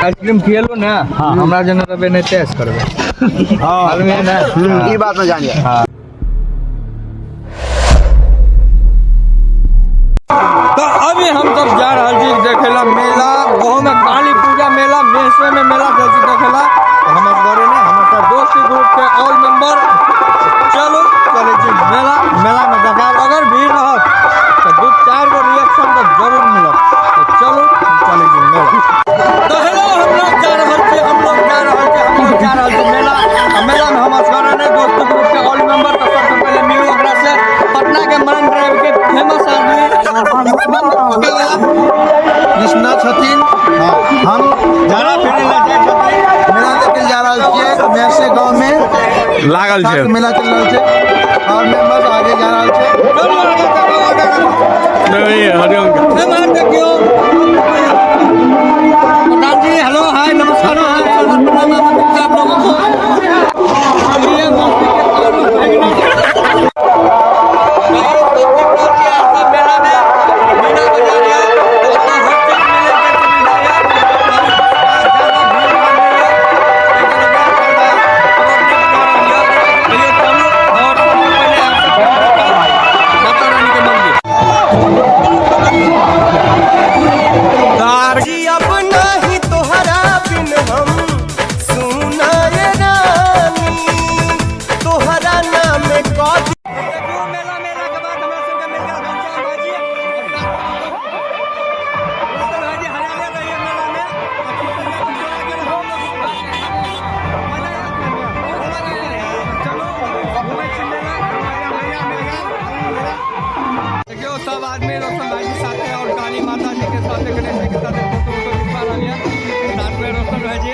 Ice cream खिएलो ना हमरा जन रबे नहीं टेस्ट करबे। हां मालूम है ना ई बात में जानिए। हां तो अभी हम सब जा रहल छी देखेला मेला। गांव में काली पूजा मेला मेसवे में मेला जल्दी देखेला। तो हमर घरे ने हमर दोस्ती ग्रुप के ऑल मेंबर चलो चले छी मेला। मेला में देखाल अगर भीड़ रहत तो 2-4 गो रिएक्शन तो जरूर मिलत। तो चलो चले छी मेला। तो हेलो हम लोग जा रहल छी मेला। मेला में हमर घरे ने दोस्ती ग्रुप के ऑल मेंबर। तो सबसे पहले मिलू ओकरा से पटना के मरण ड्राइव के फेमस आदमी कृष्णा छथिन। हम जाना फिरे ला जाय छथिन। मेला देखे जा रहल छियै। मेरसे गांव में लागल छै मेला चल रहल छै और मेंबर आगे जा रहल छै। हरिओम देखियो प्रधान जी हेलो हाय नमस्कार आप लोगों को सब आदमी रोशन भाई के साथ है और काली माता जी के साथ गणेश जी के साथ फोटो खिंचवा रहा है। साथ में रोशन भाई जी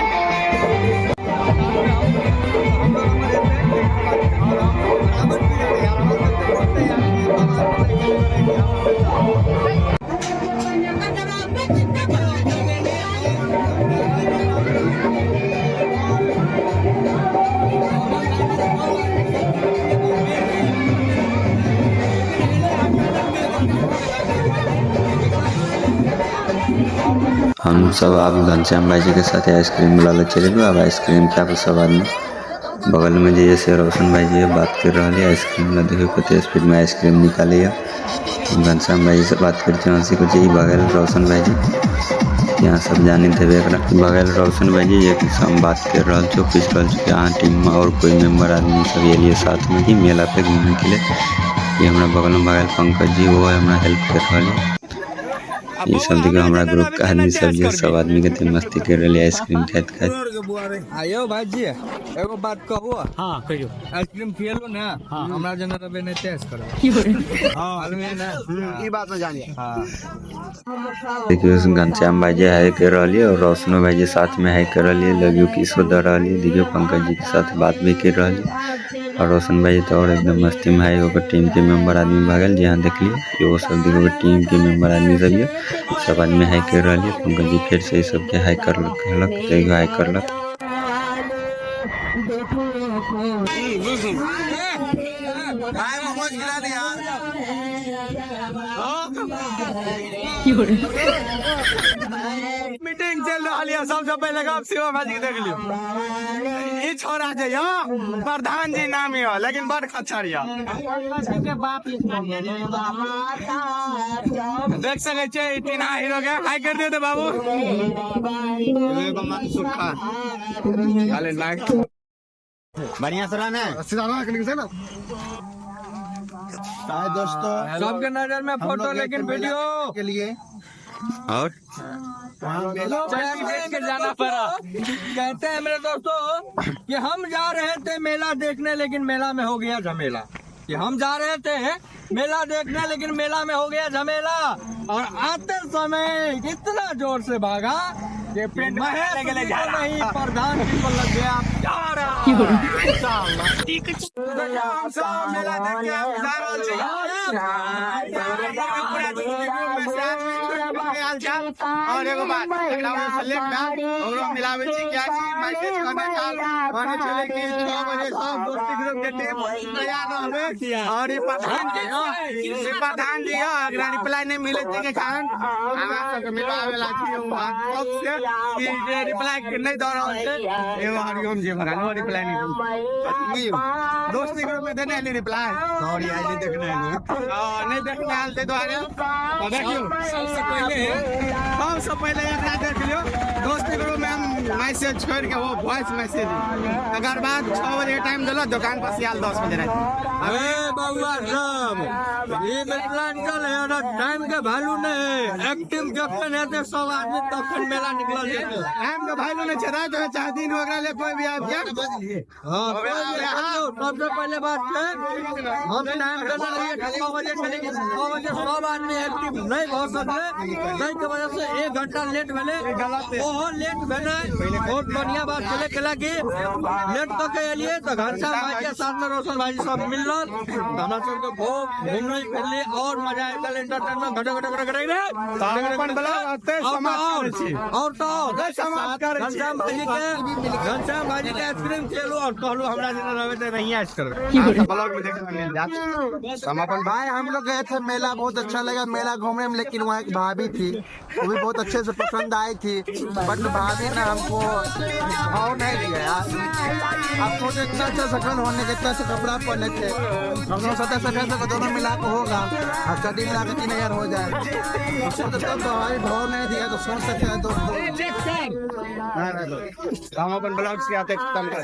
हम सब आप घनश्याम भाई जी के साथ आइसक्रीम मिला चले गए। अब आइसक्रीम क्या सब आदमी बगल में जैसे रोशन भाई जी बात कर रहा है आइसक्रीम ला देखो कते स्पीड में आइसक्रीम निकाले। घनश्याम भाई से बात करते हैं हंसी कुछ बगल रोशन भाई जी यहाँ सब जाने देवे बगल रोशन भाई जी एक हम बात कर रहा छो पिछ रहा छो यहाँ टीम में और कोई मेम्बर आदमी सब ये लिए साथ में कि मेला पे घूमने के लिए। ये हमारा बगल में बगल पंकज जी वो हमारा हेल्प कर रहा है। ये सब देखो हमारा ग्रुप का आदमी सब जो सब आदमी के मस्ती कर रहे आइसक्रीम खाइत खाइत। आयो भाई जी एगो बात कहबो। हां कहियो आइसक्रीम खिएलो ना हमरा जन रबे नहीं टेस्ट करबे। हां मालूम है ना ई बात में जानिए। हां देखियो घनश्याम भाई जी है कर रही और रोशनो भाई जी साथ में है कर रही लगियो किसो दे रही। देखियो पंकज जी के साथ बात भी कर रही और रोशन भाई तो और एकदम मस्ती में है। ओकर टीम के मेंबर आदमी भागल जहाँ देख लियो वो सब देखो टीम के मेंबर आदमी सब ये सब आदमी हाई कर रही है। पंकज जी फिर से सबके हाई कर हाई करलक। मीटिंग चल रहा है सबसे पहले शिवा भाजी देख लियो ये छोरा जे प्रधान जी नाम है लेकिन बड़ खचरिया देख सके छे इतना हीरो के हाई कर दे बाबू सुखा खाली लाइक बढ़िया सलाह है ना दोस्तों सबके नजर में फोटो लेकिन वीडियो के लिए और के जाना पड़ा। कहते हैं मेरे दोस्तों कि हम जा रहे थे मेला देखने लेकिन मेला में हो गया झमेला। कि हम जा रहे थे मेला देखने लेकिन मेला में हो गया झमेला और आते समय इतना जोर से भागा कि नहीं प्रधान जी को लग गया मेला देख के के हालचाल और एगो बात एकरा में सेलेक्ट ना ओकरो मिलावे छी क्या छी मैसेज करने चाल माने चले कि 6 बजे सब दोस्ती ग्रुप के टीम तैयार रहबे और ये प्रधान जी अगर रिप्लाई नहीं मिले के कारण हमरा सब के मिलावे ला छी अब से कि रिप्लाई नहीं दे रहल छै एगो हरिओम जी भगवान रिप्लाई नहीं दोस्ती ग्रुप में देने वाली रिप्लाई सॉरी आई नहीं देखने नहीं देखने आल ते द्वारे देखियो सबसे पहले एकरा देख लियो दोस्ती ग्रुप में हम मैसेज कर के वो वॉइस मैसेज अगर बाद 6 बजे टाइम दिलो दुकान पर सियाल 10 बजे रात अरे बउआ सब ये मिथिलांचल है ना टाइम के वैल्यू नहीं एक्टिव जखन हेते सब आदमी तखन मेला निकलल जेते टाइम के वैल्यू नहीं छै रात हो चाहे दिन हो गया ले कोई भी आ गया हां सबसे पहले बात है हम टाइम देने लिए 6 बजे चले 6 बजे सब आदमी एक्टिव नहीं हो सकले ताहि के वजह से 1 घंटा लेट भेले ओहो लेट भेले बहुत बढ़िया बात चले केला कि लेट तक के एलिए तो घंटा भाई के साथ में रोशन भाई सब मिलल हमरा सब के बहुत घूमने फिरले और मजा आयल एंटरटेनमेंट घटे अपन ब्लॉग आते समाप्त करे छी और तो समाप्त करे छी घनश्याम भाई के आइसक्रीम खेलो और कहलो हमरा दिन रहबे त नहीं आइस करबे ब्लॉग में देखने मिल जात हम अपन भाई हम लोग गए थे मेला बहुत अच्छा लगा मेला घूमने में लेकिन वहाँ एक भाभी थी वो भी बहुत अच्छे से पसंद आई थी बट भाभी ने हमको भाव नहीं दिया यार आपको इतना अच्छा सकल होने के इतना अच्छा कपड़ा पहने थे हम लोग 70-70 को दोनों मिला के होगा और चड्डी मिला के 3000 हो जाए उसको तो तब भाई भाव नहीं दिया तो सोच सकते हैं हम अपन ब्लॉग से आते खत्म कर